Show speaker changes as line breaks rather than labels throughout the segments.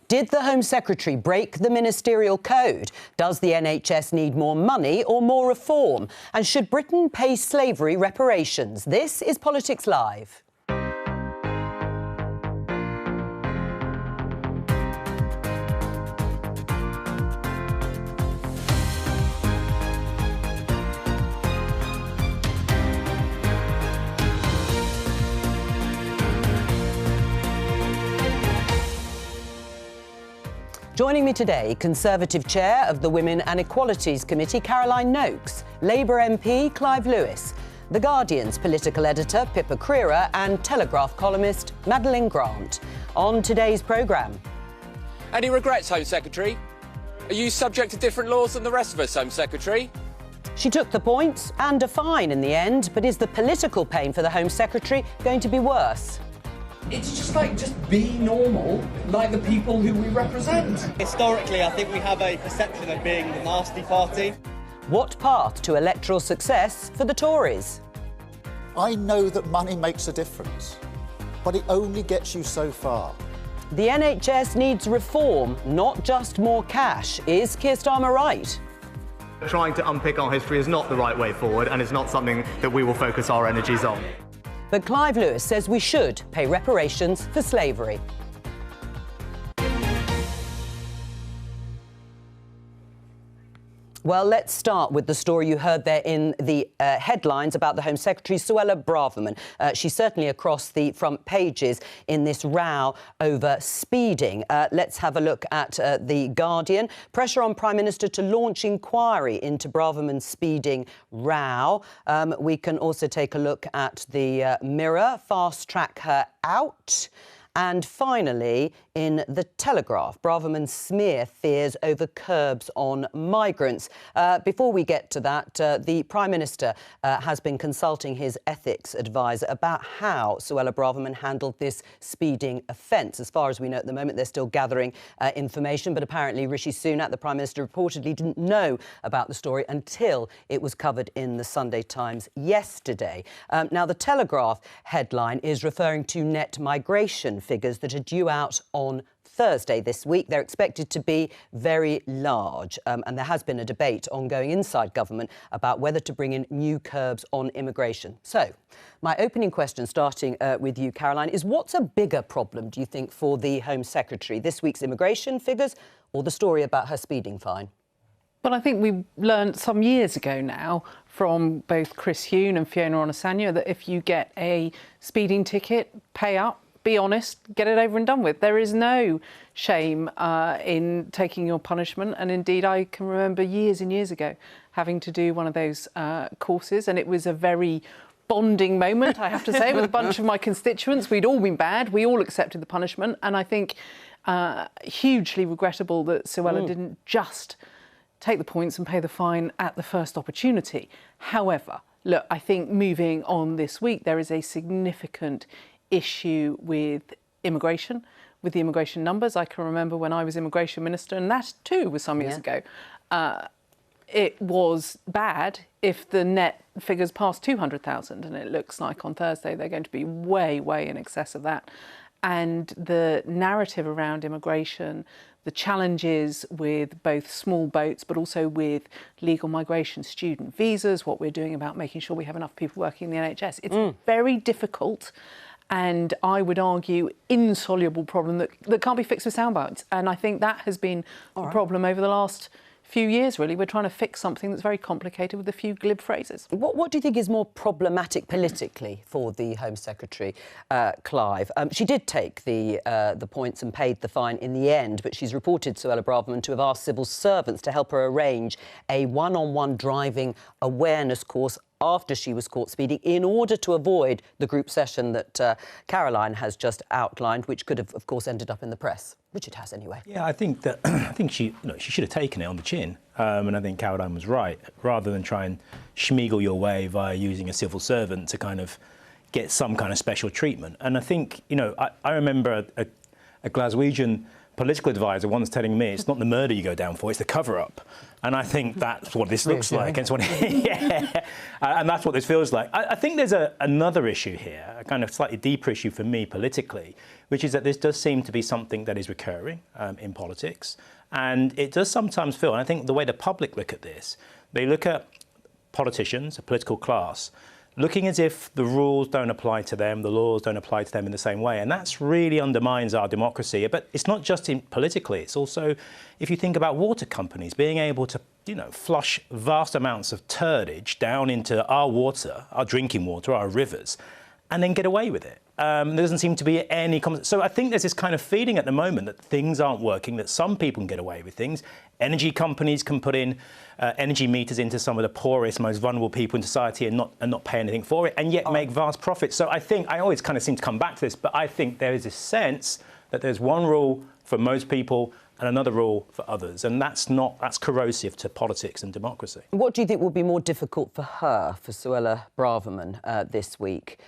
Did the Home Secretary break the ministerial code? Does the NHS need more money or more reform? And should Britain pay slavery reparations? This is Politics Live. Joining me today, Conservative Chair of the Women and Equalities Committee, Caroline Noakes, Labour MP, Clive Lewis, The Guardian's political editor, Pippa Crerar, and Telegraph columnist, Madeline Grant. On today's programme.
Any regrets, Home Secretary? Are you subject to different laws than the rest of us, Home Secretary?
She took the points and a fine in the end, but is the political pain for the Home Secretary going to be worse?
It's just be normal, like the people who we represent.
Historically, I think we have a perception of being the nasty party.
What path to electoral success for the Tories?
I know that money makes a difference, but it only gets you so far.
The NHS needs reform, not just more cash. Is Keir Starmer right?
Trying to unpick our history is not the right way forward, and it's not something that we will focus our energies on.
But Clive Lewis says we should pay reparations for slavery. Well, let's start with the story you heard there in the headlines about the Home Secretary, Suella Braverman. She's certainly across the front pages in this row over speeding. Let's have a look at The Guardian. Pressure on Prime Minister to launch inquiry into Braverman's speeding row. We can also take a look at The Mirror. Fast track her out. And finally, in The Telegraph, Braverman smear fears over curbs on migrants. Before we get to that, the Prime Minister has been consulting his ethics advisor about how Suella Braverman handled this speeding offence. As far as we know at the moment, they're still gathering information, but apparently Rishi Sunak, the Prime Minister, reportedly didn't know about the story until it was covered in the Sunday Times yesterday. Now, The Telegraph headline is referring to net migration figures that are due out on Thursday this week. They're expected to be very large, and there has been a debate ongoing inside government about whether to bring in new curbs on immigration. So, my opening question, starting with you, Caroline, is what's a bigger problem, do you think, for the Home Secretary? This week's immigration figures or the story about her speeding fine?
Well, I think we learned some years ago now from both Chris Huhne and Fiona Onasanya that if you get a speeding ticket, pay up, be honest, get it over and done with. There is no shame in taking your punishment. And indeed, I can remember years and years ago having to do one of those courses. And it was a very bonding moment, I have to say, with a bunch of my constituents. We'd all been bad. We all accepted the punishment. And I think hugely regrettable that Suella didn't just take the points and pay the fine at the first opportunity. However, look, I think moving on this week, there is a significant issue with immigration, with the immigration numbers. I can remember when I was immigration minister, and that too was some years ago. It was bad if the net figures passed 200,000, and it looks like on Thursday they're going to be way, way in excess of that. And the narrative around immigration, the challenges with both small boats but also with legal migration, student visas, what we're doing about making sure we have enough people working in the NHS. It's very difficult and I would argue insoluble problem that can't be fixed with soundbites. And I think that has been a problem over the last few years, really. We're trying to fix something that's very complicated with a few glib phrases.
What do you think is more problematic politically for the Home Secretary, Clive? She did take the points and paid the fine in the end, but she's reported Suella Braverman to have asked civil servants to help her arrange a one-on-one driving awareness course after she was caught speeding in order to avoid the group session that Caroline has just outlined, which could have, of course, ended up in the press, which it has anyway.
Yeah, I think that she should have taken it on the chin, and I think Caroline was right. Rather than try and schmeagle your way via using a civil servant to kind of get some kind of special treatment. And I think, I remember a Glaswegian political advisor once telling me it's not the murder you go down for, it's the cover-up. And I think that's what this looks like. And, and that's what this feels like. I think there's another issue here, a kind of slightly deeper issue for me politically, which is that this does seem to be something that is recurring in politics. And it does sometimes feel, and I think the way the public look at this, they look at politicians, a political class, looking as if the rules don't apply to them, the laws don't apply to them in the same way. And that's really undermines our democracy. But it's not just politically, it's also, if you think about water companies, being able to, flush vast amounts of turdage down into our water, our drinking water, our rivers, and then get away with it. There doesn't seem to be any... So I think there's this kind of feeling at the moment that things aren't working, that some people can get away with things. Energy companies can put in energy meters into some of the poorest, most vulnerable people in society and not pay anything for it, and yet make vast profits. So I think, I always kind of seem to come back to this, but I think there is a sense that there's one rule for most people and another rule for others, and that's corrosive to politics and democracy.
What do you think will be more difficult for her, for Suella Braverman, this week,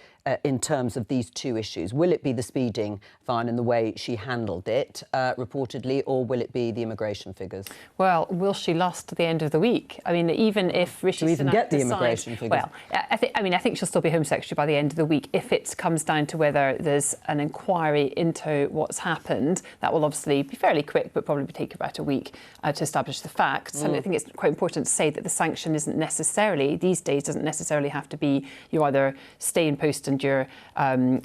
in terms of these two issues? Will it be the speeding fine and the way she handled it, reportedly, or will it be the immigration figures?
Well, will she last to the end of the week? I mean, even if Rishi Sunak
even get the immigration figures?
Well, I think she'll still be Home Secretary by the end of the week. If it comes down to whether there's an inquiry into what's happened, that will obviously be fairly quick, but probably take about a week to establish the facts. And I think it's quite important to say that the sanction isn't necessarily, these days, doesn't necessarily have to be you either stay in post and you're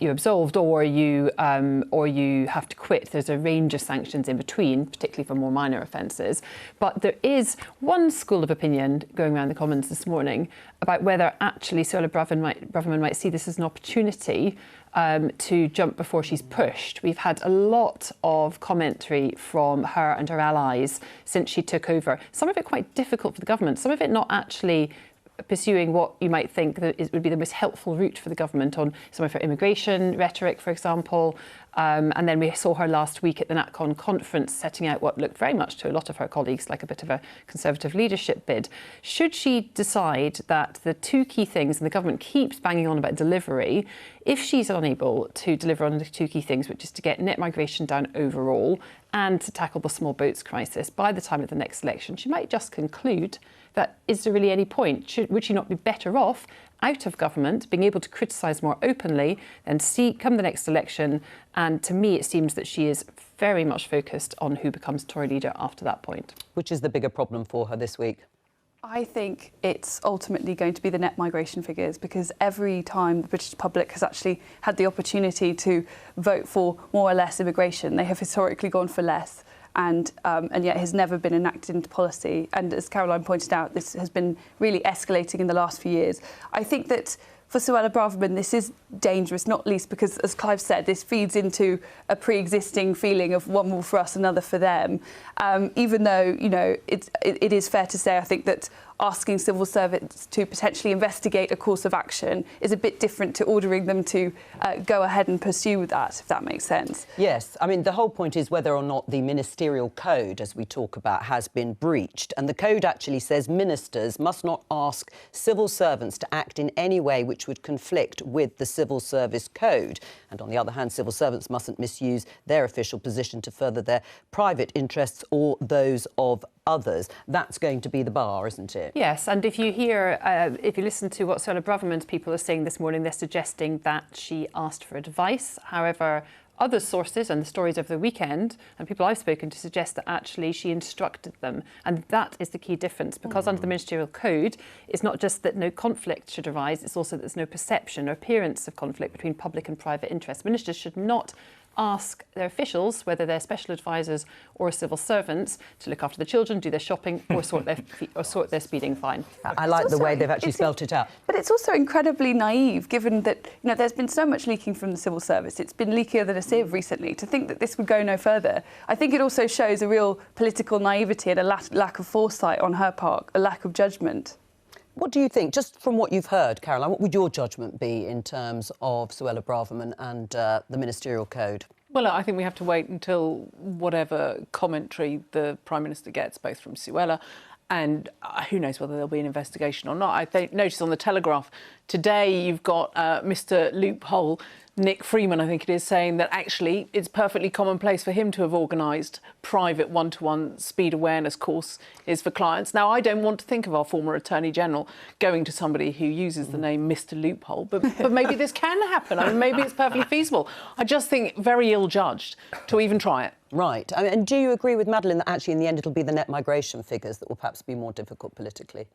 absolved, or you have to quit. There's a range of sanctions in between, particularly for more minor offences. But there is one school of opinion going around the Commons this morning about whether actually Suella Braverman might see this as an opportunity to jump before she's pushed. We've had a lot of commentary from her and her allies since she took over. Some of it quite difficult for the government, some of it not actually pursuing what you might think that would be the most helpful route for the government on some of her immigration rhetoric, for example. And then we saw her last week at the NatCon conference setting out what looked very much to a lot of her colleagues like a bit of a Conservative leadership bid. Should she decide that the two key things, and the government keeps banging on about delivery, if she's unable to deliver on the two key things, which is to get net migration down overall and to tackle the small boats crisis by the time of the next election, she might just conclude that is there really any point? Would she not be better off out of government, being able to criticise more openly, and come the next election? And to me, it seems that she is very much focused on who becomes Tory leader after that point.
Which is the bigger problem for her this week?
I think it's ultimately going to be the net migration figures, because every time the British public has actually had the opportunity to vote for more or less immigration, they have historically gone for less. And yet has never been enacted into policy. And as Caroline pointed out, this has been really escalating in the last few years. I think that for Suella Braverman, this is dangerous, not least because, as Clive said, this feeds into a pre-existing feeling of one rule for us, another for them. Even though, it is fair to say, I think, that asking civil servants to potentially investigate a course of action is a bit different to ordering them to go ahead and pursue that, if that makes sense.
Yes, I mean, the whole point is whether or not the ministerial code, as we talk about, has been breached. And the code actually says ministers must not ask civil servants to act in any way which would conflict with the Civil Service Code. And on the other hand, civil servants mustn't misuse their official position to further their private interests or those of others. That's going to be the bar, isn't it?
Yes, and if you listen to what Suella Braverman's people are saying this morning, they're suggesting that she asked for advice. However, other sources and the stories of the weekend and people I've spoken to suggest that actually she instructed them. And that is the key difference, because under the ministerial code, it's not just that no conflict should arise, it's also that there's no perception or appearance of conflict between public and private interests. Ministers should not ask their officials, whether they're special advisors or civil servants, to look after the children, do their shopping, or sort their speeding fine.
I like the way they've actually spelt it out.
But it's also incredibly naive, given that there's been so much leaking from the civil service. It's been leakier than a sieve recently. To think that this would go no further, I think it also shows a real political naivety and a lack of foresight on her part, a lack of judgment.
What do you think, just from what you've heard, Caroline, what would your judgment be in terms of Suella Braverman and the ministerial code?
Well, I think we have to wait until whatever commentary the Prime Minister gets, both from Suella and who knows whether there'll be an investigation or not. I noticed on the Telegraph today you've got Mr Loophole Nick Freeman, I think it is, saying that actually it's perfectly commonplace for him to have organised private one-to-one speed awareness courses for clients. Now, I don't want to think of our former Attorney General going to somebody who uses the name Mr. Loophole, but maybe this can happen. I mean, maybe it's perfectly feasible. I just think very ill-judged to even try it.
Right. I mean, and do you agree with Madeleine that actually in the end it'll be the net migration figures that will perhaps be more difficult politically?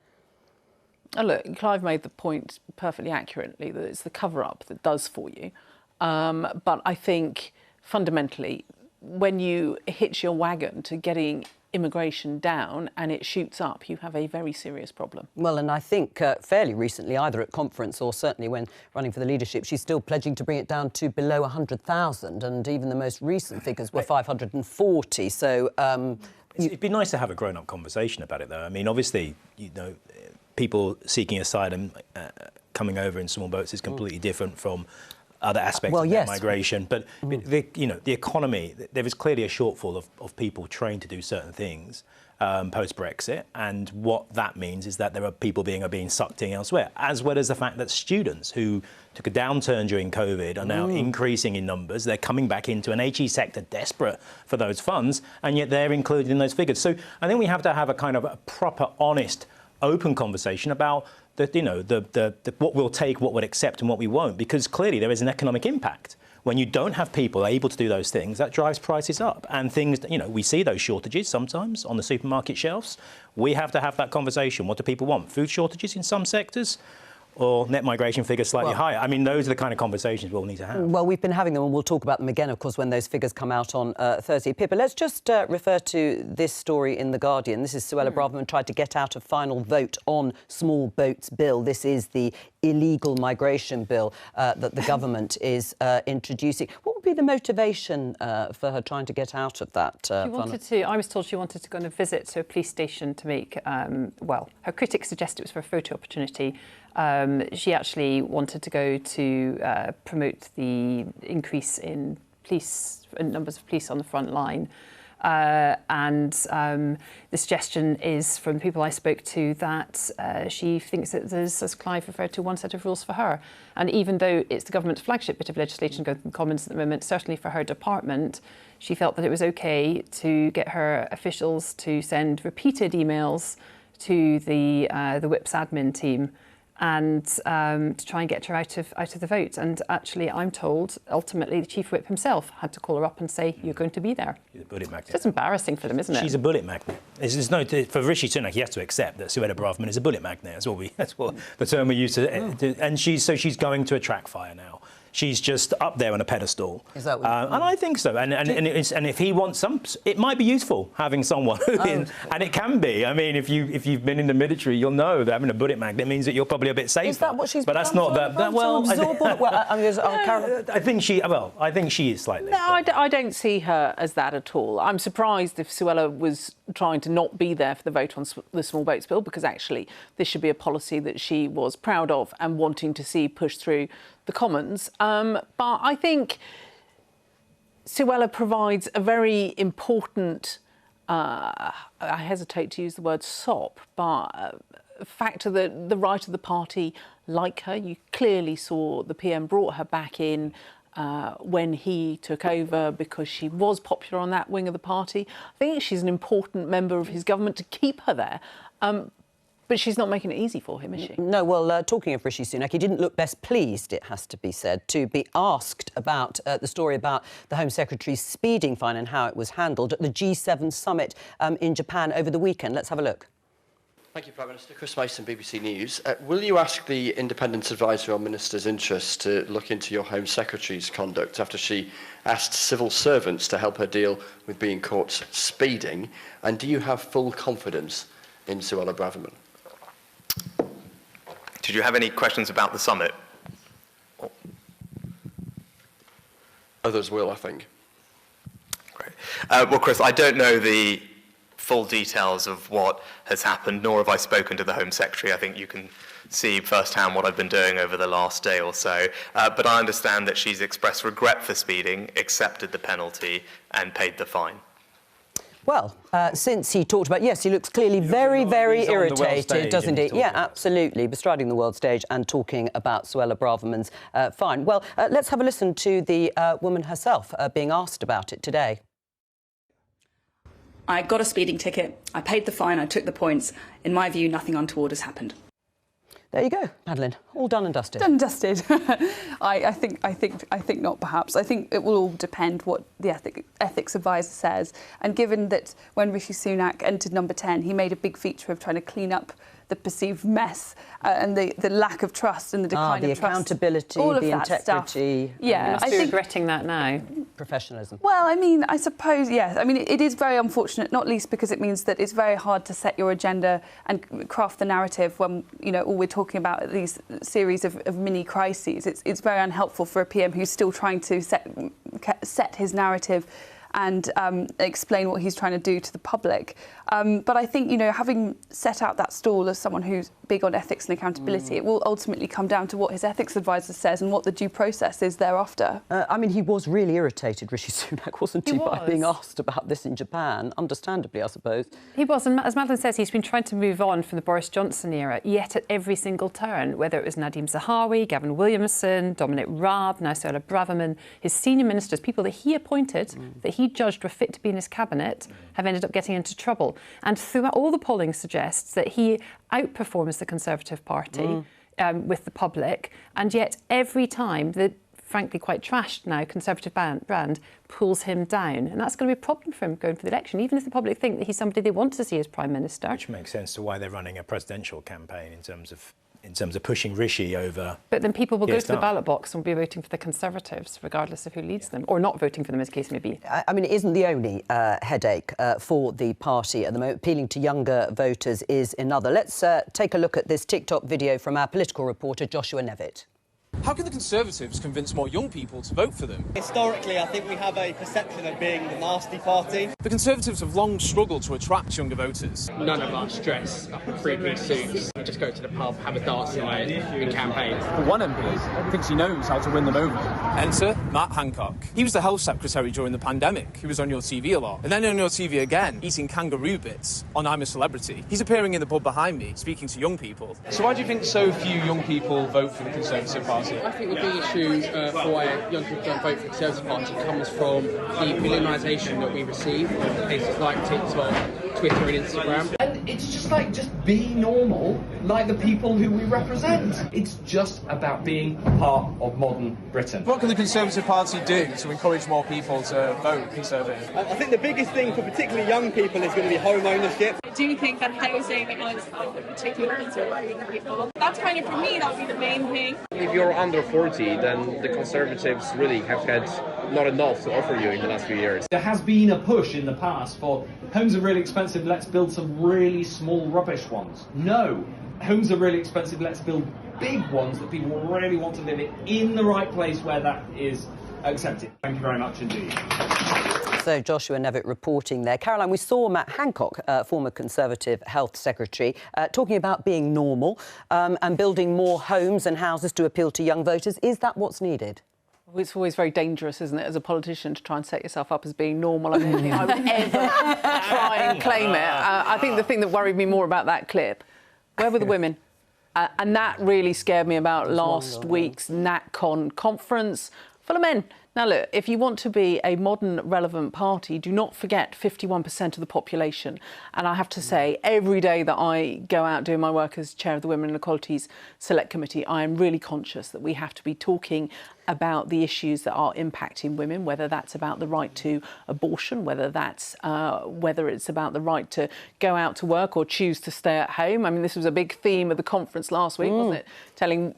Oh, look, Clive made the point perfectly accurately that it's the cover-up that does for you. But I think fundamentally, when you hitch your wagon to getting immigration down and it shoots up, you have a very serious problem.
Well, and I think fairly recently, either at conference or certainly when running for the leadership, she's still pledging to bring it down to below 100,000, and even the most recent figures were 540. So
it'd be nice to have a grown-up conversation about it, though. I mean, obviously, you know, people seeking asylum coming over in small boats is completely different from other aspects of migration, but the economy, there is clearly a shortfall of people trained to do certain things post-Brexit, and what that means is that there are people being sucked in elsewhere, as well as the fact that students who took a downturn during COVID are now increasing in numbers. They're coming back into an HE sector desperate for those funds, and yet they're included in those figures. So I think we have to have a kind of a proper, honest, open conversation about what we'll take, what we'll accept and what we won't, because clearly there is an economic impact. When you don't have people able to do those things, that drives prices up. And things, we see those shortages sometimes on the supermarket shelves. We have to have that conversation. What do people want? Food shortages in some sectors? Or net migration figures slightly higher? I mean, those are the kind of conversations we'll need to have.
Well, we've been having them, and we'll talk about them again, of course, when those figures come out on Thursday. Pippa, let's just refer to this story in The Guardian. This is Suella Braverman tried to get out a final vote on small boats bill. This is the illegal migration bill that the government is introducing. What would be the motivation for her trying to get out of that?
I was told she wanted to go on a visit to a police station to make, her critics suggest it was for a photo opportunity. She actually wanted to go to promote the increase in numbers of police on the front line. The suggestion is, from the people I spoke to, that she thinks that there's, as Clive referred to, one set of rules for her. And even though it's the government's flagship bit of legislation going through the Commons at the moment, certainly for her department, she felt that it was OK to get her officials to send repeated emails to the Whip's admin team and to try and get her out of the vote. And actually, I'm told, ultimately, the Chief Whip himself had to call her up and say, you're going to be there.
She's a bullet magnet.
It's embarrassing for them, isn't it?
She's a bullet magnet. For Rishi Sunak, he has to accept that Suella Braverman is a bullet magnet. That's what the term we use to... And she's going to attract fire now. She's just up there on a pedestal. Is that what and I think so. And if he wants it might be useful having someone and it can be. I mean, if you've been in the military, you'll know that having a bullet magnet means that you're probably a bit safer.
Is that what she's?
But that's not that. Well,
I
think she. Well, I think she is slightly.
No, I don't see her as that at all. I'm surprised if Suella was trying to not be there for the vote on the small boats bill, because actually this should be a policy that she was proud of and wanting to see pushed through the Commons. But I think Suella provides a very important, I hesitate to use the word sop, but factor that the right of the party like her. You clearly saw the PM brought her back in when he took over because she was popular on that wing of the party. I think she's an important member of his government to keep her there. But she's not making it easy for him, is she?
No, well, talking of Rishi Sunak, he didn't look best pleased, it has to be said, to be asked about the story about the Home Secretary's speeding fine and how it was handled at the G7 summit in Japan over the weekend. Let's have a look.
Thank you, Prime Minister. Chris Mason, BBC News. Will you ask the Independent Adviser on Ministers' Interests to look into your Home Secretary's conduct after she asked civil servants to help her deal with being caught speeding? And do you have full confidence in Suella Braverman?
Did you have any questions about the summit?
Others will, I think.
Great. Well, Chris, I don't know the full details of what has happened, nor have I spoken to the Home Secretary. I think you can see firsthand what I've been doing over the last day or so. But I understand that she's expressed regret for speeding, accepted the penalty, and paid the fine.
Well, since he talked about, yes, he looks clearly very, very irritated, doesn't he? Yeah, absolutely, bestriding the world stage and talking about Suella Braverman's fine. Well, let's have a listen to the woman herself being asked about it today.
I got a speeding ticket, I paid the fine, I took the points. In my view, nothing untoward has happened.
There you go, Madeline. All done and dusted.
Done and dusted. I think not. Perhaps I think it will all depend what the ethics advisor says. And given that when Rishi Sunak entered number 10, he made a big feature of trying to clean up the perceived mess and the lack of trust and the decline of trust.
The accountability,
all of
the
that
integrity.
Stuff. Yeah,
you must be regretting that now.
Professionalism.
Well, I mean, I suppose, yes. I mean, it is very unfortunate, not least because it means that it's very hard to set your agenda and craft the narrative when, you know, all we're talking about are these series of mini crises. It's very unhelpful for a PM who's still trying to set his narrative and explain what he's trying to do to the public. But I think, you know, having set out that stall as someone who's big on ethics and accountability, it will ultimately come down to what his ethics advisor says and what the due process is thereafter.
I mean, he was really irritated, Rishi Sunak, wasn't he, by being asked about this in Japan, understandably, I suppose.
He was, and as Madeline says, he's been trying to move on from the Boris Johnson era, yet at every single turn, whether it was Nadhim Zahawi, Gavin Williamson, Dominic Raab, now Suella Braverman, his senior ministers, people that he appointed, that he judged were fit to be in his cabinet, have ended up getting into trouble. And throughout, all the polling suggests that he outperforms the Conservative Party with the public, and yet every time the frankly quite trashed now Conservative brand pulls him down. And that's going to be a problem for him going for the election, even if the public think that he's somebody they want to see as Prime Minister.
Which makes sense to why they're running a presidential campaign in terms of pushing Rishi over.
But then people will go to the ballot box and will be voting for the Conservatives, regardless of who leads them, or not voting for them, as the case may be.
I mean, it isn't the only headache for the party at the moment. Appealing to younger voters is another. Let's take a look at this TikTok video from our political reporter, Joshua Nevitt.
How can the Conservatives convince more young people to vote for them?
Historically, I think we have a perception of being the nasty party.
The Conservatives have long struggled to attract younger voters.
None of us dress up in three-piece suits. We just go to the pub, have a darts night and campaign.
But one MP thinks he knows how to win them over. Enter Matt Hancock. He was the Health Secretary during the pandemic. He was on your TV a lot. And then on your TV again, eating kangaroo bits on I'm a Celebrity. He's appearing in the pub behind me, speaking to young people. So why do you think so few young people vote for the Conservative Party?
I think the big issue for why young people don't vote for the Conservative Party comes from the millennisation that we receive on places like TikTok, Twitter and Instagram.
And it's just like, just be normal, like the people who we represent. It's just about being part of modern Britain.
What can the Conservative Party do to encourage more people to vote Conservative?
I think the biggest thing for particularly young people is going to be home ownership.
I do think that housing is a particular concern for young people. That's kind of, for me, that would be the main thing.
If you're under 40, then the Conservatives really have had not enough to offer you in the last few years.
There has been a push in the past for homes are really expensive, let's build some really small rubbish ones. No, homes are really expensive, let's build big ones that people really want to live in the right place where that is accepted. Thank you very much indeed.
So Joshua Nevitt reporting there. Caroline, we saw Matt Hancock, former Conservative Health Secretary, talking about being normal and building more homes and houses to appeal to young voters. Is that what's needed?
Well, it's always very dangerous, isn't it, as a politician, to try and set yourself up as being normal. I don't think I would ever try and claim it. I think the thing that worried me more about that clip, where were the women? And that really scared me about last week's NatCon conference full of men. Now, look, if you want to be a modern, relevant party, do not forget 51% of the population. And I have to say, every day that I go out doing my work as chair of the Women and Equalities Select Committee, I am really conscious that we have to be talking about the issues that are impacting women, whether that's about the right to abortion, whether it's about the right to go out to work or choose to stay at home. I mean, this was a big theme of the conference last week, wasn't it? Telling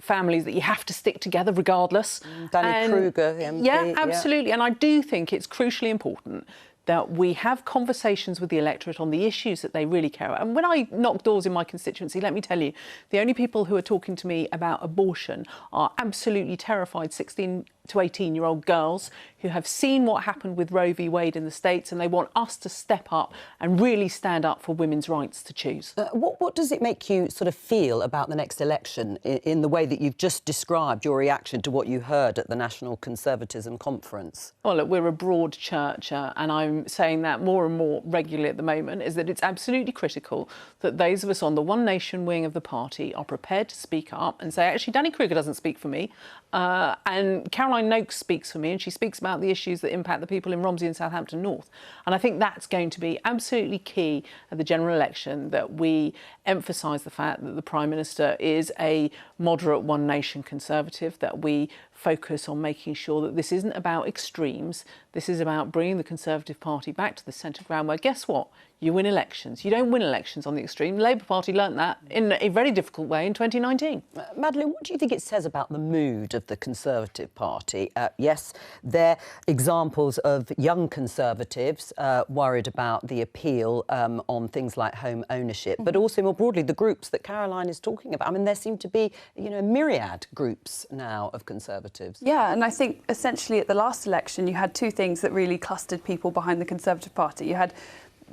families that you have to stick together regardless.
Danny Kruger, the MP.
Yeah, absolutely. And I do think it's crucially important that we have conversations with the electorate on the issues that they really care about. And when I knock doors in my constituency, let me tell you, the only people who are talking to me about abortion are absolutely terrified 16 to 18-year-old girls who have seen what happened with Roe v Wade in the States, and they want us to step up and really stand up for women's rights to choose.
What does it make you sort of feel about the next election in the way that you've just described your reaction to what you heard at the National Conservatism Conference?
Well, look, we're a broad church, and I'm saying that more and more regularly at the moment, is that it's absolutely critical that those of us on the One Nation wing of the party are prepared to speak up and say, actually, Danny Kruger doesn't speak for me, and Caroline Noakes speaks for me, and she speaks about the issues that impact the people in Romsey and Southampton North. And I think that's going to be absolutely key at the general election, that we emphasise the fact that the Prime Minister is a moderate One Nation Conservative, that we focus on making sure that this isn't about extremes. This is about bringing the Conservative Party back to the centre ground where, guess what? You win elections. You don't win elections on the extreme. The Labour Party learnt that in a very difficult way in 2019.
Madeleine, what do you think it says about the mood of the Conservative Party? Yes, they're examples of young Conservatives worried about the appeal on things like home ownership, but also more broadly the groups that Caroline is talking about. I mean, there seem to be, myriad groups now of Conservatives.
Yeah, and I think essentially at the last election you had two things that really clustered people behind the Conservative Party. You had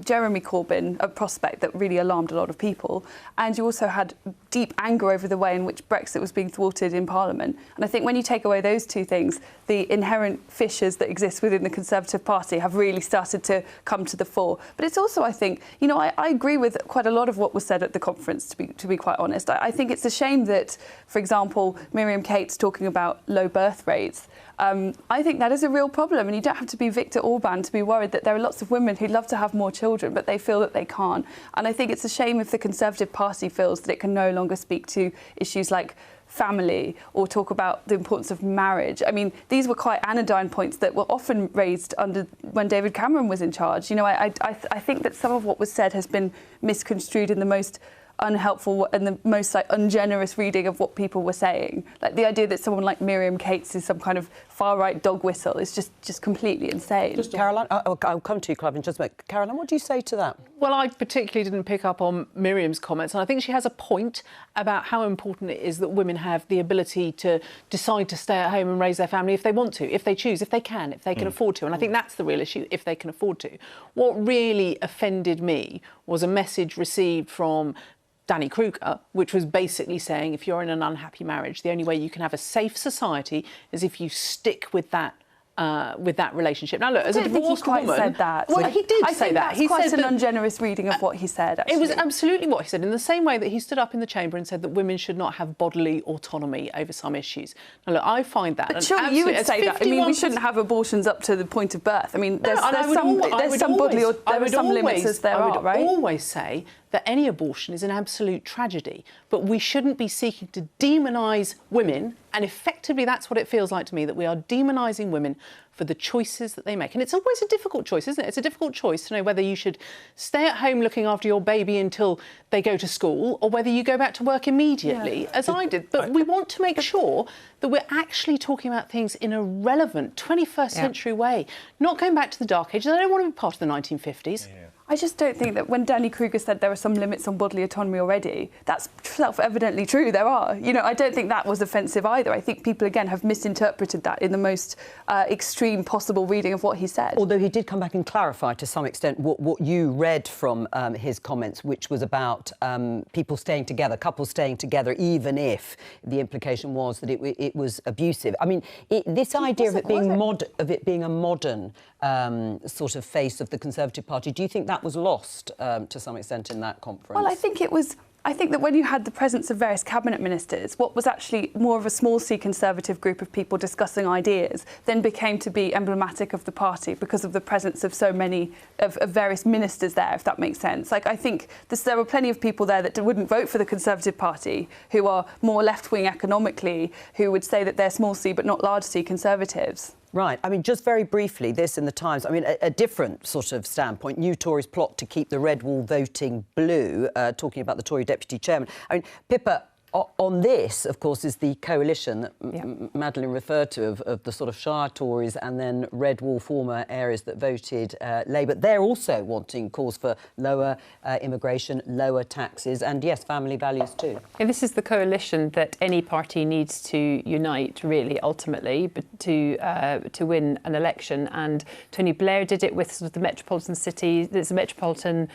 Jeremy Corbyn, a prospect that really alarmed a lot of people, and you also had deep anger over the way in which Brexit was being thwarted in Parliament. And I think when you take away those two things, the inherent fissures that exist within the Conservative Party have really started to come to the fore. But it's also, I think, I agree with quite a lot of what was said at the conference, to be quite honest. I think it's a shame that, for example, Miriam Cates talking about low birth rates. I think that is a real problem, and you don't have to be Viktor Orban to be worried that there are lots of women who'd love to have more children, but they feel that they can't. And I think it's a shame if the Conservative Party feels that it can no longer speak to issues like family or talk about the importance of marriage. I mean, these were quite anodyne points that were often raised when David Cameron was in charge. I think that some of what was said has been misconstrued in the most unhelpful and the most ungenerous reading of what people were saying. Like the idea that someone like Miriam Cates is some kind of far-right dog whistle is just completely insane.
Caroline, I'll come to you, Clive, in just a minute. Caroline, what do you say to that?
Well, I particularly didn't pick up on Miriam's comments, and I think she has a point about how important it is that women have the ability to decide to stay at home and raise their family if they want to, if they choose, if they can afford to. And I think that's the real issue, if they can afford to. What really offended me was a message received from Danny Kruger, which was basically saying if you're in an unhappy marriage, the only way you can have a safe society is if you stick with that relationship. Now, look, as a divorced woman,
said that.
Well, he did say that.
He said an ungenerous reading of what he said. Actually.
It was absolutely what he said. In the same way that he stood up in the chamber and said that women should not have bodily autonomy over some issues. Now, look, I find that.
But surely you would say that. I mean, we shouldn't have abortions up to the point of birth. I mean, there's some limits as there are, right?
I would always say that any abortion is an absolute tragedy, but we shouldn't be seeking to demonise women, and effectively that's what it feels like to me, that we are demonising women for the choices that they make. And it's always a difficult choice, isn't it? It's a difficult choice to know whether you should stay at home looking after your baby until they go to school or whether you go back to work immediately, as I did. But we want to make sure that we're actually talking about things in a relevant 21st century way, not going back to the Dark Ages. I don't want to be part of the 1950s.
Yeah. I just don't think that when Danny Kruger said there are some limits on bodily autonomy already, that's self-evidently true. There are. I don't think that was offensive either. I think people, again, have misinterpreted that in the most extreme possible reading of what he said.
Although he did come back and clarify to some extent what you read from his comments, which was about people staying together, couples staying together, even if the implication was that it was abusive. I mean, this idea of it being a modern sort of face of the Conservative Party, do you think that was lost to some extent in that conference?
Well, I think that when you had the presence of various cabinet ministers, what was actually more of a small C Conservative group of people discussing ideas then became to be emblematic of the party because of the presence of so many of various ministers there, if that makes sense. I think there were plenty of people there that wouldn't vote for the Conservative Party, who are more left-wing economically, who would say that they're small C but not large C Conservatives.
Right. I mean, just very briefly, this in the Times, I mean, a different sort of standpoint. New Tories plot to keep the red wall voting blue, talking about the Tory deputy chairman. I mean, Pippa, On this, of course, is the coalition that Madeleine referred to of the sort of Shire Tories and then Red Wall former areas that voted Labour. They're also wanting calls for lower immigration, lower taxes and, yes, family values too.
And this is the coalition that any party needs to unite, really, ultimately, but to win an election. And Tony Blair did it with sort of the metropolitan cities, there's a metropolitan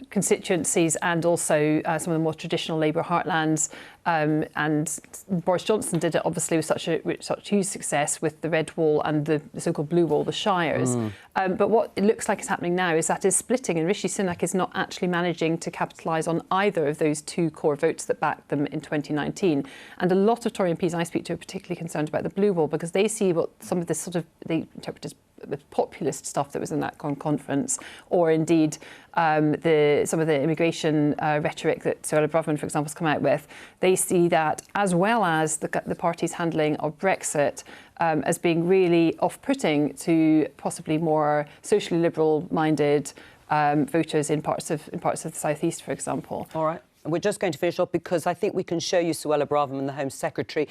constituencies and also some of the more traditional Labour heartlands. And Boris Johnson did it, obviously, with such huge success with the Red Wall and the so-called Blue Wall, the Shires. But what it looks like is happening now is that is splitting, and Rishi Sunak is not actually managing to capitalise on either of those two core votes that backed them in 2019. And a lot of Tory MPs I speak to are particularly concerned about the Blue Wall because they see what some of this sort of, they interpret as the populist stuff that was in that conference, or indeed some of the immigration rhetoric that Suella Braverman, for example, has come out with. They see that, as well as the party's handling of Brexit, as being really off-putting to possibly more socially liberal-minded voters in parts of the southeast, for example.
All right. We're just going to finish off because I think we can show you Suella Braverman, the Home Secretary,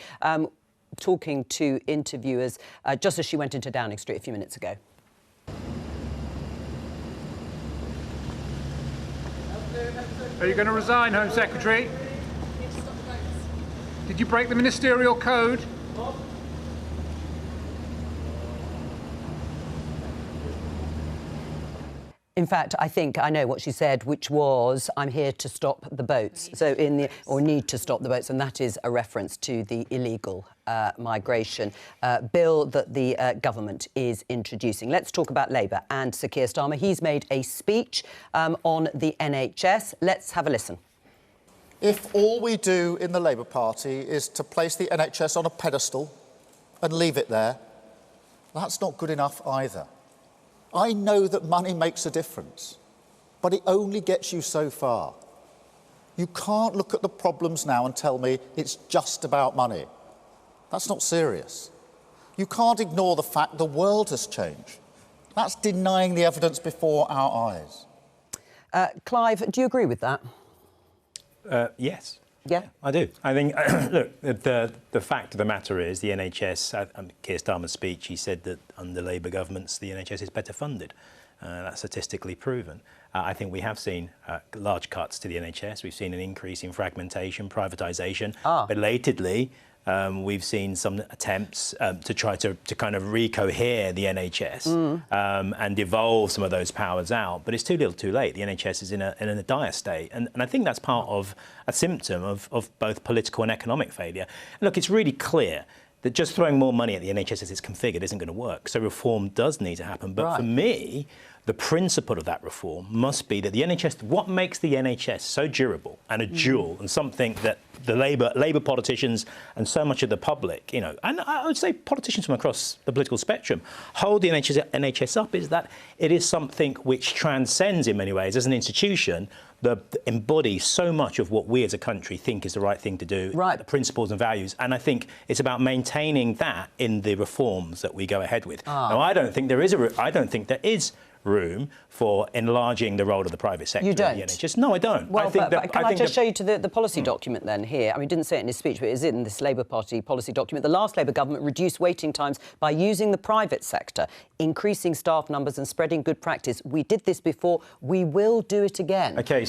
talking to interviewers just as she went into Downing Street a few minutes ago.
Are you going to resign, Home Secretary? Did you break the ministerial code?
In fact, I think I know what she said, which was, I'm here to stop the boats. So need to stop the boats, and that is a reference to the illegal migration bill that the government is introducing. Let's talk about Labour and Sir Keir Starmer. He's made a speech on the NHS. Let's have a listen.
If all we do in the Labour Party is to place the NHS on a pedestal and leave it there, that's not good enough either. I know that money makes a difference, but it only gets you so far. You can't look at the problems now and tell me it's just about money. That's not serious. You can't ignore the fact the world has changed. That's denying the evidence before our eyes.
Clive, do you agree with that?
Yes.
Yeah,
I do. I think, look, the fact of the matter is the NHS, Keir Starmer's speech, he said that under Labour governments, the NHS is better funded. That's statistically proven. I think we have seen large cuts to the NHS. We've seen an increase in fragmentation, privatisation. Belatedly, we've seen some attempts to try to kind of recohere the NHS and devolve some of those powers out. But it's too little too late. The NHS is in a dire state. And I think that's part of a symptom of both political and economic failure. And look, it's really clear that just throwing more money at the NHS as it's configured isn't going to work. So reform does need to happen. But for me, the principle of that reform must be that the NHS, what makes the NHS so durable and a jewel and something that the Labour politicians and so much of the public, you know, and I would say politicians from across the political spectrum hold the NHS up is that it is something which transcends in many ways as an institution that embodies so much of what we as a country think is the right thing to do, the principles and values. And I think it's about maintaining that in the reforms that we go ahead with. Now, I don't think there is room for enlarging the role of the private sector in the NHS. No, I don't.
Well, can I just show you to the policy document then here? I mean, he didn't say it in his speech, but it is in this Labour Party policy document. The last Labour government reduced waiting times by using the private sector, increasing staff numbers and spreading good practice. We did this before. We will do it again.
OK,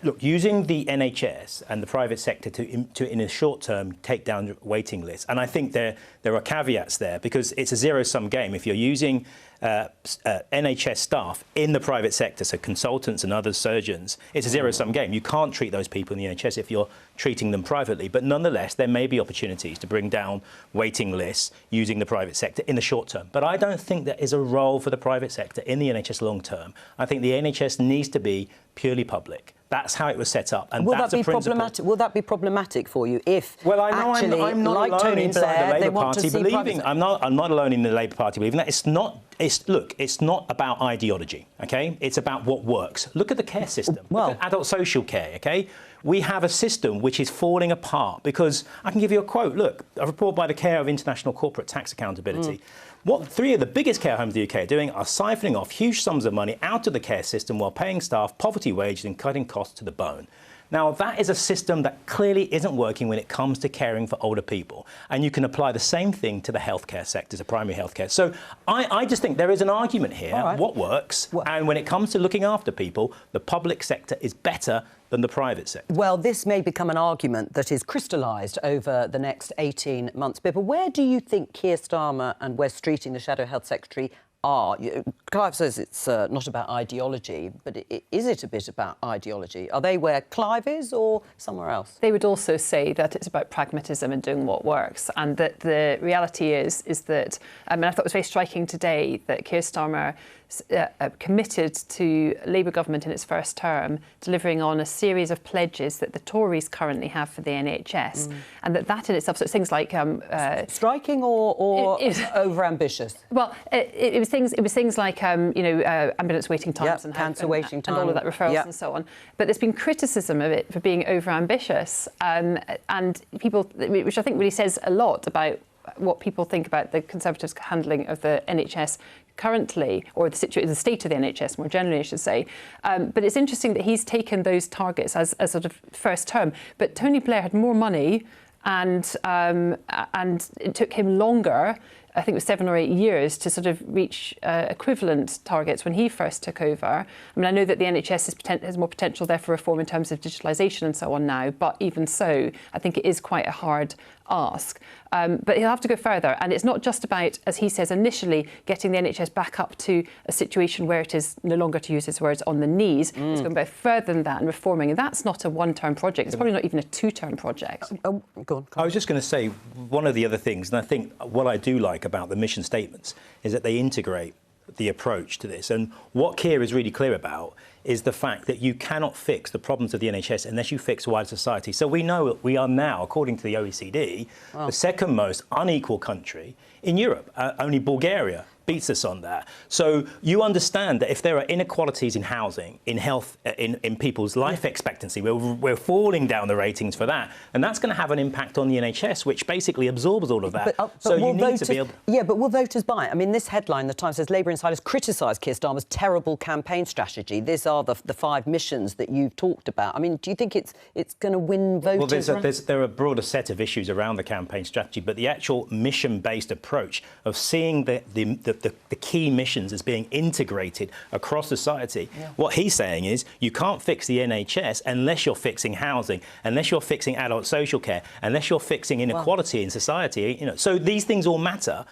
look, using the NHS and the private sector to in a short term, take down waiting lists. And I think there are caveats there because it's a zero-sum game. If you're using NHS staff in the private sector, so consultants and other surgeons, it's a zero-sum game. You can't treat those people in the NHS if you're treating them privately. But nonetheless, there may be opportunities to bring down waiting lists using the private sector in the short term. But I don't think there is a role for the private sector in the NHS long term. I think the NHS needs to be purely public. That's how it was set up, and that's a principle.
Will that be problematic for you if actually,
I'm not
like
alone
Tony
inside
Blair,
the Labour
they want
Party
to see
believing? I'm not alone in the Labour Party believing that. It's not about ideology, OK? It's about what works. Look at the care system. Look at adult social care, OK? We have a system which is falling apart because I can give you a quote. Look, a report by the Care of International Corporate Tax Accountability. What three of the biggest care homes in the UK are doing are siphoning off huge sums of money out of the care system while paying staff poverty wages and cutting costs to the bone. Now, that is a system that clearly isn't working when it comes to caring for older people. And you can apply the same thing to the healthcare sector, to primary healthcare. So I just think there is an argument here, what works, and when it comes to looking after people, the public sector is better than the private sector.
Well, this may become an argument that is crystallised over the next 18 months. But where do you think Keir Starmer and Wes Streeting, the Shadow Health Secretary, are? Clive says it's not about ideology, but is it a bit about ideology? Are they where Clive is or somewhere else?
They would also say that it's about pragmatism and doing what works, and that the reality is that, I thought it was very striking today that Keir Starmer committed to Labour government in its first term, delivering on a series of pledges that the Tories currently have for the NHS, and that in itself, so things like
striking or over-ambitious.
Well, it was things like ambulance waiting times and
cancer waiting time
and all of that referrals and so on. But there's been criticism of it for being over-ambitious, and people, which I think really says a lot about what people think about the Conservatives' handling of the NHS currently, or the state of the NHS more generally, I should say. But it's interesting that he's taken those targets as sort of first term. But Tony Blair had more money, and it took him longer, I think it was 7 or 8 years, to sort of reach equivalent targets when he first took over. I know that the NHS has more potential there for reform in terms of digitalisation and so on now, but even so, I think it is quite a hard ask. But he'll have to go further. And it's not just about, as he says initially, getting the NHS back up to a situation where it is no longer, to use his words, on the knees. It's going both further than that and reforming. And that's not a one-term project. It's probably not even a two-term project.
Go on.
I was just going to say, one of the other things, and I think what I do like about the mission statements is that they integrate the approach to this. And what Keir is really clear about is the fact that you cannot fix the problems of the NHS unless you fix wider society. So we know that we are now, according to the OECD, the second most unequal country in Europe. Only Bulgaria beats us on that. So you understand that if there are inequalities in housing, in health, in people's life expectancy, we're falling down the ratings for that. And that's going to have an impact on the NHS, which basically absorbs all of that. So you need to be able...
Yeah, but will voters buy it? I mean, this headline, The Times says, Labour insiders criticise Keir Starmer's terrible campaign strategy. These are the 5 missions that you've talked about. I mean, do you think it's going to win voters?
Well, there are a broader set of issues around the campaign strategy, but the actual mission-based approach of seeing the key missions as being integrated across society. What he's saying is you can't fix the NHS unless you're fixing housing, unless you're fixing adult social care, unless you're fixing inequality in society. So these things all matter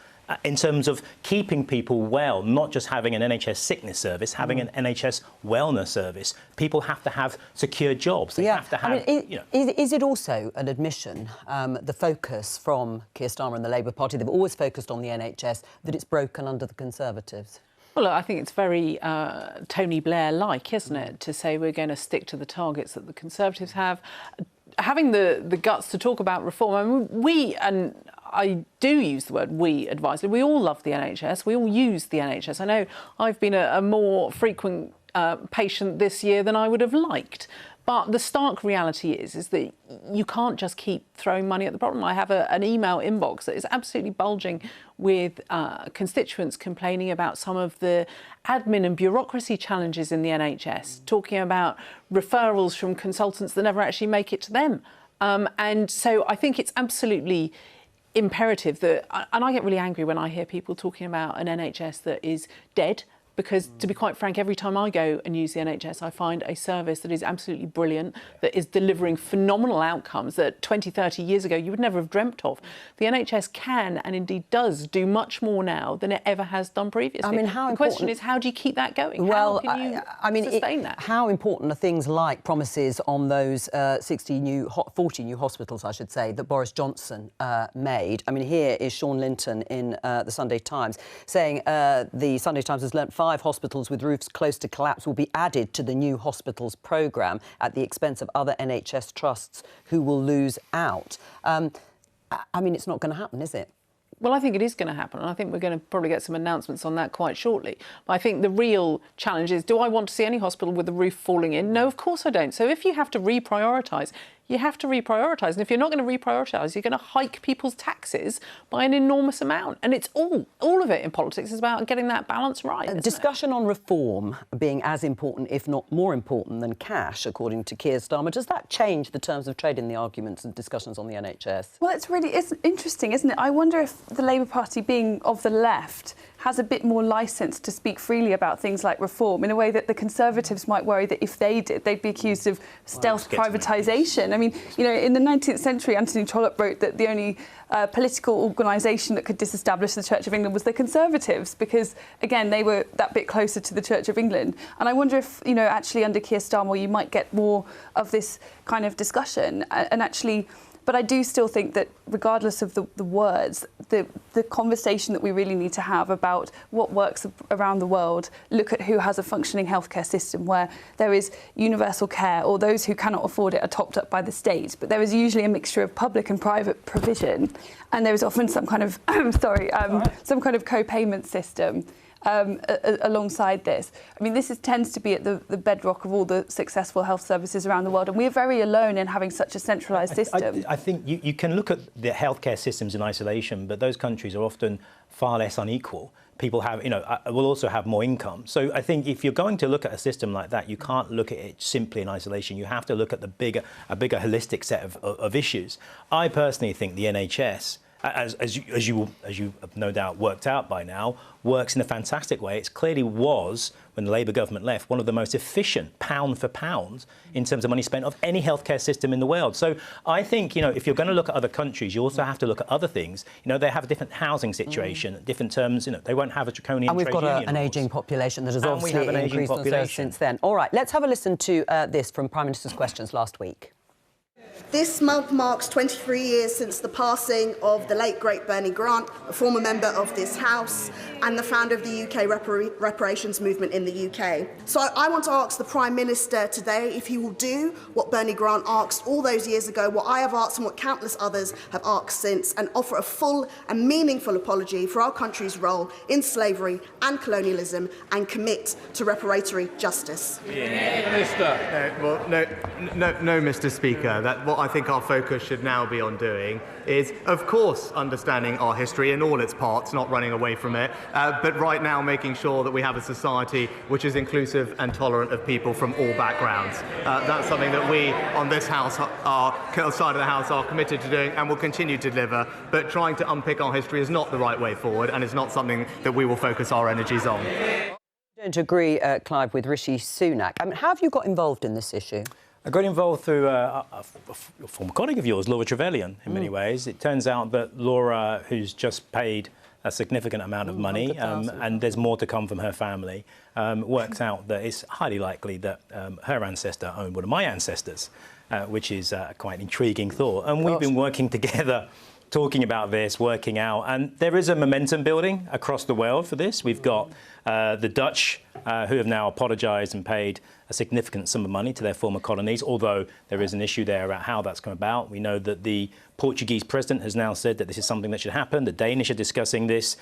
in terms of keeping people well, not just having an NHS sickness service, having an NHS wellness service. People have to have secure jobs. They have to have,
Is it also an admission, the focus from Keir Starmer and the Labour Party, they've always focused on the NHS, that it's broken under the Conservatives?
Well, I think it's very Tony Blair-like, isn't it, to say we're going to stick to the targets that the Conservatives have. Having the guts to talk about reform, I mean, we, and I do use the word we advisedly, we all love the NHS, we all use the NHS. I know I've been a more frequent patient this year than I would have liked. But the stark reality is that you can't just keep throwing money at the problem. I have an email inbox that is absolutely bulging with constituents complaining about some of the admin and bureaucracy challenges in the NHS, talking about referrals from consultants that never actually make it to them. And so I think it's absolutely imperative that, and I get really angry when I hear people talking about an NHS that is dead, because, to be quite frank, every time I go and use the NHS, I find a service that is absolutely brilliant, that is delivering phenomenal outcomes that 20, 30 years ago you would never have dreamt of. The NHS can, and indeed does, do much more now than it ever has done previously.
I mean,
the question is, how do you keep that going?
Well,
how can you sustain that?
How important are things like promises on those 40 new hospitals, I should say, that Boris Johnson made? I mean, here is Sean Linton in the Sunday Times saying the Sunday Times has learnt 5 hospitals with roofs close to collapse will be added to the new hospitals programme at the expense of other NHS trusts who will lose out. I mean, it's not going to happen, is it?
Well, I think it is going to happen, and I think we're going to probably get some announcements on that quite shortly. But I think the real challenge is, do I want to see any hospital with the roof falling in? No, of course I don't. So if you have to reprioritise, you have to reprioritise. And if you're not going to reprioritise, you're going to hike people's taxes by an enormous amount. And it's all of it in politics is about getting that balance right.
Discussion on reform being as important, if not more important, than cash, according to Keir Starmer. Does that change the terms of trade in the arguments and discussions on the NHS?
Well, it's interesting, isn't it? I wonder if the Labour Party, being of the left, has a bit more licence to speak freely about things like reform in a way that the Conservatives might worry that if they did, they'd be accused of stealth privatisation. I mean, you know, in the 19th century, Anthony Trollope wrote that the only political organisation that could disestablish the Church of England was the Conservatives because, again, they were that bit closer to the Church of England. And I wonder if, you know, actually under Keir Starmer you might get more of this kind of discussion and actually... But I do still think that regardless of the words, the conversation that we really need to have about what works around the world, look at who has a functioning healthcare system where there is universal care or those who cannot afford it are topped up by the state. But there is usually a mixture of public and private provision. And there is often some kind of, some kind of co-payment system. Alongside this. I mean, this tends to be at the bedrock of all the successful health services around the world, and we're very alone in having such a centralised system.
I think you can look at the healthcare systems in isolation, but those countries are often far less unequal. People have, will also have more income. So I think if you're going to look at a system like that, you can't look at it simply in isolation. You have to look at a bigger holistic set of issues. I personally think the NHS, as you have no doubt worked out by now, works in a fantastic way. It clearly was, when the Labour government left, one of the most efficient pound for pound in terms of money spent of any healthcare system in the world. So I think, if you're going to look at other countries, you also have to look at other things. They have a different housing situation, different terms. They won't have a draconian
and we've
trade
got
union
an
laws.
ageing population that has obviously
an
increased and so since then. All right, let's have a listen to this from Prime Minister's questions last week.
This month marks 23 years since the passing of the late, great Bernie Grant, a former member of this House and the founder of the UK reparations movement in the UK. So I want to ask the Prime Minister today if he will do what Bernie Grant asked all those years ago, what I have asked and what countless others have asked since, and offer a full and meaningful apology for our country's role in slavery and colonialism and commit to reparatory justice.
No, Mr. Speaker. What I think our focus should now be on doing is, of course, understanding our history in all its parts, not running away from it, but right now making sure that we have a society which is inclusive and tolerant of people from all backgrounds. That's something that we on this House, our side of the House, are committed to doing and will continue to deliver, but trying to unpick our history is not the right way forward and is not something that we will focus our energies on.
I don't agree, Clive, with Rishi Sunak. I mean, how have you got involved in this issue?
I got involved through a former colleague of yours, Laura Trevelyan, in many ways. It turns out that Laura, who's just paid a significant amount of money, and there's more to come from her family, works out that it's highly likely that her ancestor owned one of my ancestors, which is a quite intriguing thought. And we've been working together, talking about this, working out, and there is a momentum building across the world for this. We've got the Dutch, who have now apologised and paid a significant sum of money to their former colonies, although there is an issue there about how that's come about. We know that the Portuguese president has now said that this is something that should happen. The Danish are discussing this.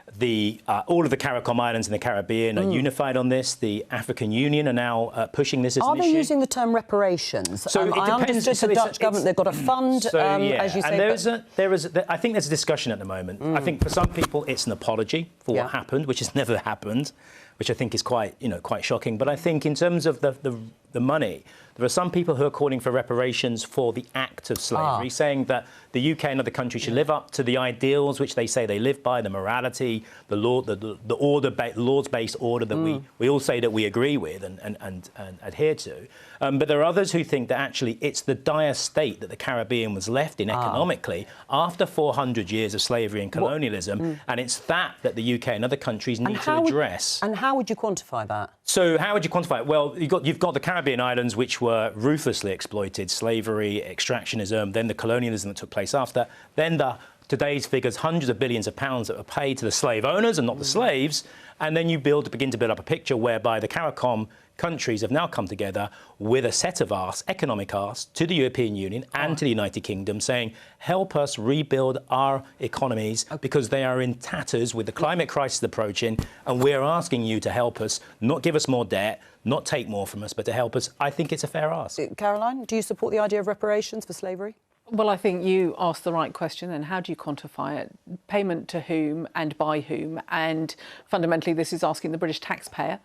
All of the CARICOM islands in the Caribbean are unified on this. The African Union are now pushing this as an issue.
Are they using the term reparations?
So it
I
depends.
understood the Dutch government, they've got a fund, as you say.
And I think there's a discussion at the moment. I think for some people it's an apology for what happened, which has never happened, which I think is quite shocking. But I think in terms of the money, there are some people who are calling for reparations for the act of slavery, saying that the UK and other countries should live up to the ideals which they say they live by, the morality, the law, the laws-based order that we all say that we agree with and adhere to. But there are others who think that actually it's the dire state that the Caribbean was left in economically after 400 years of slavery and colonialism, and it's that the UK and other countries need to address.
And how would you quantify that?
So how would you quantify it? Well, you've got the Caribbean islands, which were ruthlessly exploited, slavery, extractionism, then the colonialism that took place after, then today's figures, hundreds of billions of pounds that were paid to the slave owners and not the slaves, and then you begin to build up a picture whereby the CARICOM countries have now come together with a set of asks, economic asks, to the European Union and to the United Kingdom, saying, help us rebuild our economies because they are in tatters with the climate crisis approaching, and we're asking you to help us, not give us more debt, not take more from us, but to help us. I think it's a fair ask.
Caroline, do you support the idea of reparations for slavery?
Well, I think you asked the right question, and how do you quantify it? Payment to whom and by whom? And fundamentally, this is asking the British taxpayer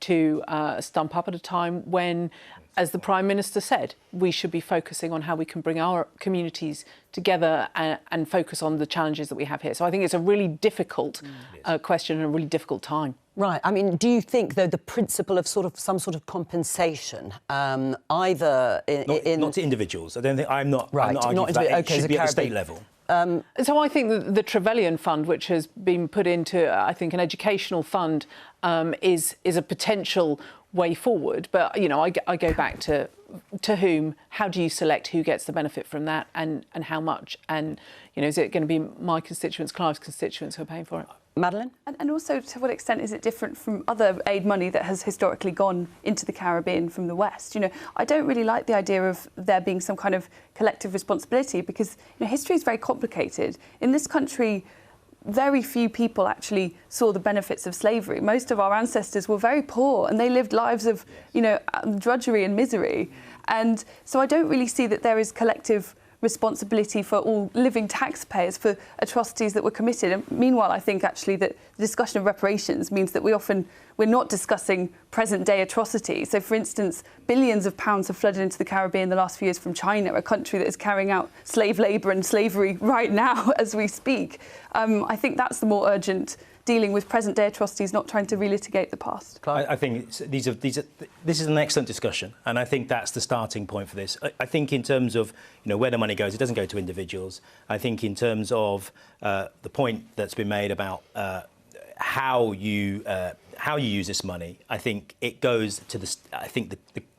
to stump up at a time when, as the Prime Minister said, we should be focusing on how we can bring our communities together and focus on the challenges that we have here. So I think it's a really difficult question and a really difficult time.
Right. I mean, do you think, though, the principle of some sort of compensation, either
not to individuals? I don't think I'm not.
Right.
I'm not arguing for that. It should be at the state level.
So I think the Trevelyan Fund, which has been put into, I think, an educational fund, is a potential way forward. But, you know, I go back to whom, how do you select who gets the benefit from that and how much? And, you know, is it going to be my constituents, Clive's constituents who are paying for it?
Madeline?
And also, to what extent is it different from other aid money that has historically gone into the Caribbean from the West? You know, I don't really like the idea of there being some kind of collective responsibility because, you know, history is very complicated. In this country, very few people actually saw the benefits of slavery. Most of our ancestors were very poor and they lived lives of, you know, drudgery and misery. And so I don't really see that there is collective responsibility for all living taxpayers for atrocities that were committed. And meanwhile, I think actually that the discussion of reparations means that we're not discussing present-day atrocities. So, for instance, billions of pounds have flooded into the Caribbean in the last few years from China, a country that is carrying out slave labour and slavery right now as we speak. I think that's the more urgent, dealing with present-day atrocities, not trying to relitigate the past.
I think this is an excellent discussion, and I think that's the starting point for this. I think in terms of, you know, where the money goes, it doesn't go to individuals. I think in terms of the point that's been made about how you use this money, I think it goes to the. I think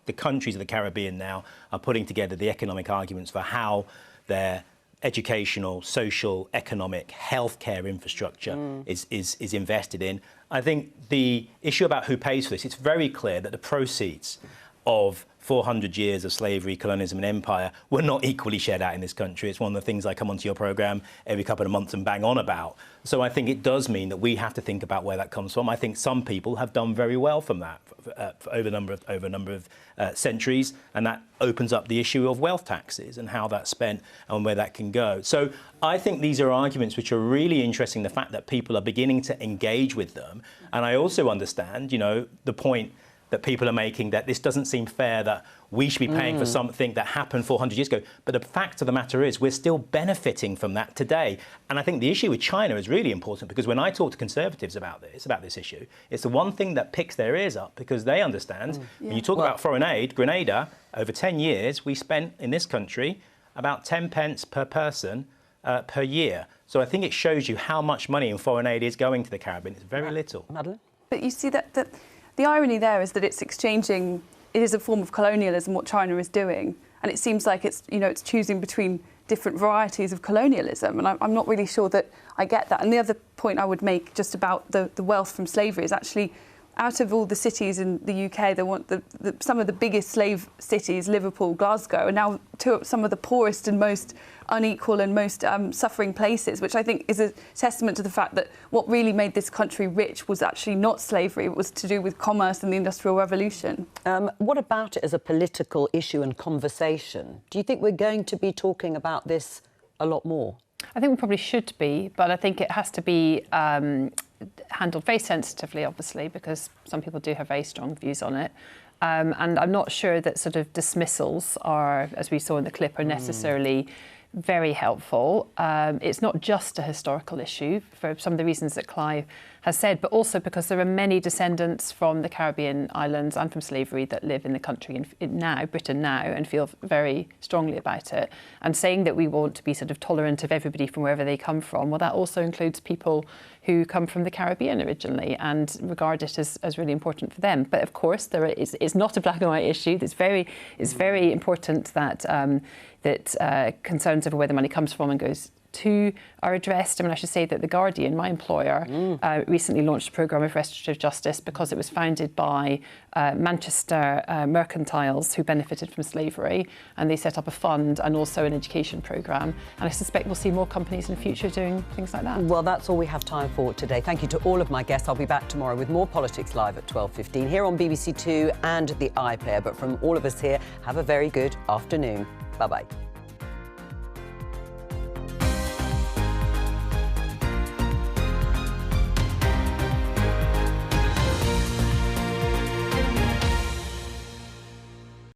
the countries of the Caribbean now are putting together the economic arguments for how their educational, social, economic, healthcare infrastructure is invested in. I think the issue about who pays for this, it's very clear that the proceeds of 400 years of slavery, colonialism and empire were not equally shared out in this country. It's one of the things I come onto your programme every couple of months and bang on about. So I think it does mean that we have to think about where that comes from. I think some people have done very well from that for over a number of centuries, and that opens up the issue of wealth taxes and how that's spent and where that can go. So I think these are arguments which are really interesting, the fact that people are beginning to engage with them. And I also understand, you know, the point that people are making that this doesn't seem fair, that we should be paying for something that happened 400 years ago. But the fact of the matter is we're still benefiting from that today. And I think the issue with China is really important, because when I talk to Conservatives about this issue, it's the one thing that picks their ears up, because they understand when you talk about foreign aid, Grenada, over 10 years, we spent in this country about 10 pence per person per year. So I think it shows you how much money in foreign aid is going to the Caribbean. It's very little.
Madeline?
But you see that the irony there is that it's exchanging, it is a form of colonialism, what China is doing. And it seems like it's, you know, it's choosing between different varieties of colonialism. And I'm not really sure that I get that. And the other point I would make just about the wealth from slavery is actually, out of all the cities in the UK, some of the biggest slave cities, Liverpool, Glasgow, are now some of the poorest and most unequal and most suffering places, which I think is a testament to the fact that what really made this country rich was actually not slavery. It was to do with commerce and the Industrial Revolution.
What about it as a political issue and conversation? Do you think we're going to be talking about this a lot more?
I think we probably should be, but I think it has to be handled very sensitively, obviously, because some people do have very strong views on it. And I'm not sure that sort of dismissals are, as we saw in the clip, are necessarily very helpful. It's not just a historical issue for some of the reasons that Clive has said, but also because there are many descendants from the Caribbean islands and from slavery that live in the country now, Britain now, and feel very strongly about it. And saying that we want to be sort of tolerant of everybody from wherever they come from, well, that also includes people who come from the Caribbean originally and regard it as really important for them. But of course, it's not a black and white issue. It's very important that concerns over where the money comes from and goes too are addressed. I mean, I should say that The Guardian, my employer, recently launched a programme of restorative justice because it was founded by Manchester mercantiles who benefited from slavery, and they set up a fund and also an education programme. And I suspect we'll see more companies in the future doing things like that.
Well, that's all we have time for today. Thank you to all of my guests. I'll be back tomorrow with more Politics Live at 12:15 here on BBC Two and the iPlayer. But from all of us here, have a very good afternoon. Bye-bye.